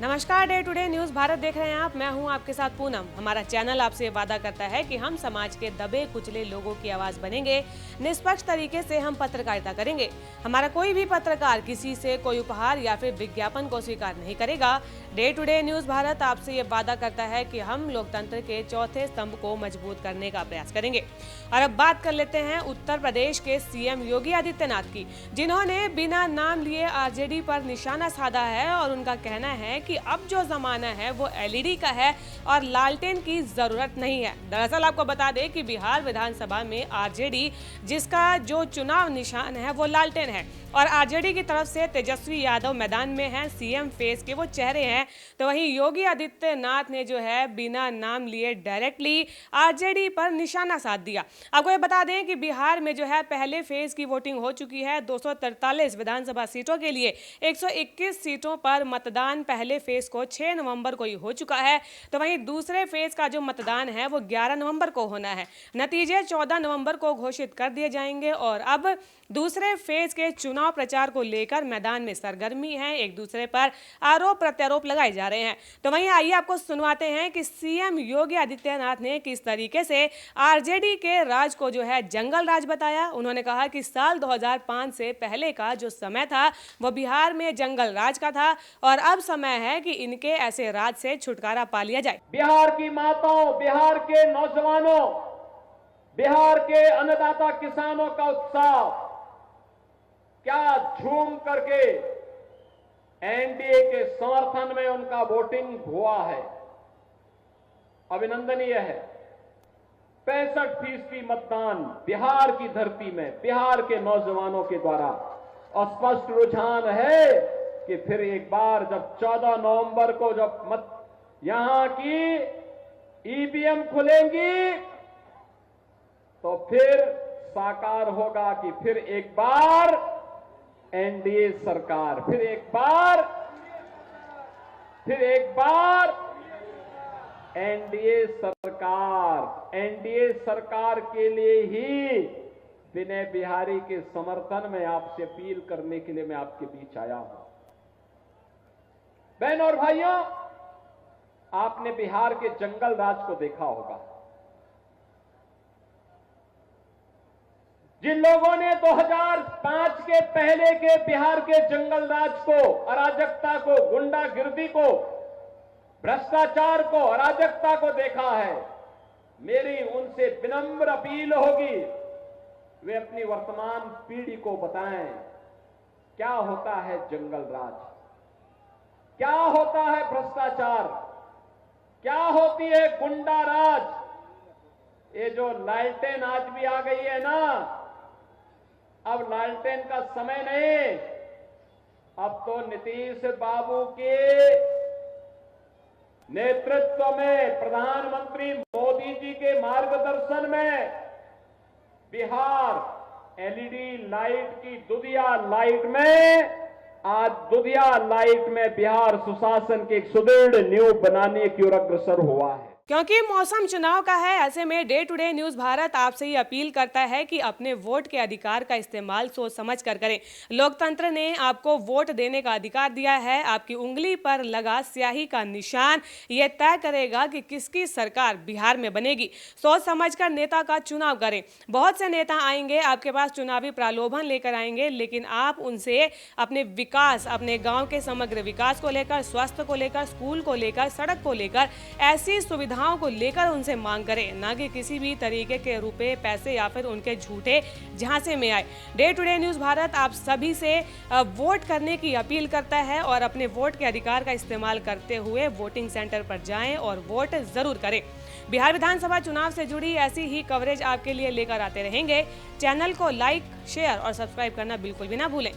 नमस्कार, day today news Bharat देख रहे हैं आप। मैं हूं आपके साथ पूनम। हमारा चैनल आपसे वादा करता है कि हम समाज के दबे कुचले लोगों की आवाज बनेंगे। निष्पक्ष तरीके से हम पत्रकारिता करेंगे। हमारा कोई भी पत्रकार किसी से कोई उपहार या फिर विज्ञापन को स्वीकार नहीं करेगा। डे टुडे न्यूज भारत आपसे ये वादा करता है कि हम लोकतंत्र के चौथे स्तंभ को मजबूत करने का प्रयास करेंगे। और अब बात कर लेते हैं उत्तर प्रदेश के सीएम योगी आदित्यनाथ की, जिन्होंने बिना नाम लिए आरजेडी पर निशाना साधा है और उनका कहना है कि अब जो जमाना है वो एलईडी का है और लालटेन की जरूरत नहीं है। दरअसल आपको बता दें कि बिहार विधानसभा में आरजेडी, जिसका जो चुनाव निशान है वो लालटेन है, और आरजेडी की तरफ से तेजस्वी यादव मैदान में हैं, सीएम फेस के वो चेहरे हैं। तो वहीं योगी आदित्यनाथ ने जो है बिना नाम लिए डायरेक्टली आरजेडी पर निशाना साध दिया। आपको ये बता दें कि बिहार में जो है पहले फेज की वोटिंग हो चुकी है। 243 विधानसभा सीटों के लिए 121 सीटों पर मतदान पहले फेज को 6 नवंबर को ही हो चुका है। तो वहीं दूसरे फेज का जो मतदान है वो 11 नवंबर को होना है। नतीजे 14 नवंबर को घोषित कर दिए जाएंगे और अब दूसरे फेज के चुनाव प्रचार को लेकर मैदान में सरगर्मी है। एक दूसरे पर आरोप प्रत्यारोप लगाए जा रहे हैं। तो वहीं आइए आपको सुनवाते हैं कि सीएम योगी आदित्यनाथ ने किस तरीके से आरजेडी के राज को जो है जंगल राज बताया। उन्होंने कहा कि साल 2005 से पहले का जो समय था वो बिहार में जंगल राज का था और अब समय है कि इनके ऐसे राज से छुटकारा पा लिया जाए। बिहार की माताओं, बिहार के नौजवानों, बिहार के अन्नदाता किसानों का उत्साह क्या झूम करके एनडीए के समर्थन में उनका वोटिंग हुआ है, अभिनंदनीय है। 65% मतदान बिहार की धरती में बिहार के नौजवानों के द्वारा स्पष्ट रुझान है कि फिर एक बार जब 14 नवंबर को जब यहां की ईवीएम खुलेंगी तो फिर साकार होगा कि फिर एक बार एनडीए सरकार, फिर एक बार एनडीए सरकार के लिए ही विनय बिहारी के समर्थन में आपसे अपील करने के लिए मैं आपके बीच आया हूं। बहनों और भाइयों, आपने बिहार के जंगल राज को देखा होगा। जिन लोगों ने 2005 के पहले के बिहार के जंगल राज को, अराजकता को, गुंडागिर्दी को, भ्रष्टाचार को, अराजकता को देखा है, मेरी उनसे विनम्र अपील होगी वे अपनी वर्तमान पीढ़ी को बताएं क्या होता है जंगल राज, क्या होता है भ्रष्टाचार, क्या होती है गुंडा राज। ये जो लालटेन आज भी आ गई है ना, अब लालटेन का समय नहीं, अब तो नीतीश बाबू के नेतृत्व में, प्रधानमंत्री मोदी जी के मार्गदर्शन में बिहार एलईडी लाइट की दुधिया लाइट में, आज दुधिया लाइट में बिहार सुशासन की एक सुदृढ़ नींव बनाने की ओर अग्रसर हुआ है। क्योंकि मौसम चुनाव का है, ऐसे में डे टुडे न्यूज भारत आपसे ये अपील करता है कि अपने वोट के अधिकार का इस्तेमाल सोच समझ कर करें। लोकतंत्र ने आपको वोट देने का अधिकार दिया है। आपकी उंगली पर लगा स्याही का निशान ये तय करेगा कि किसकी सरकार बिहार में बनेगी। सोच समझकर नेता का चुनाव करें। बहुत से नेता आएंगे आपके पास, चुनावी प्रलोभन लेकर आएंगे, लेकिन आप उनसे अपने विकास, अपने गाँव के समग्र विकास को लेकर, स्वास्थ्य को लेकर, स्कूल को लेकर, सड़क को लेकर, ऐसी सुविधा को लेकर उनसे मांग करें, ना कि किसी भी तरीके के रुपए, पैसे या फिर उनके झूठे झांसे में आए। डे टुडे न्यूज भारत आप सभी से वोट करने की अपील करता है और अपने वोट के अधिकार का इस्तेमाल करते हुए वोटिंग सेंटर पर जाएं और वोट जरूर करें। बिहार विधानसभा चुनाव से जुड़ी ऐसी ही कवरेज आपके लिए लेकर आते रहेंगे। चैनल को लाइक, शेयर और सब्सक्राइब करना बिल्कुल भी ना भूलें।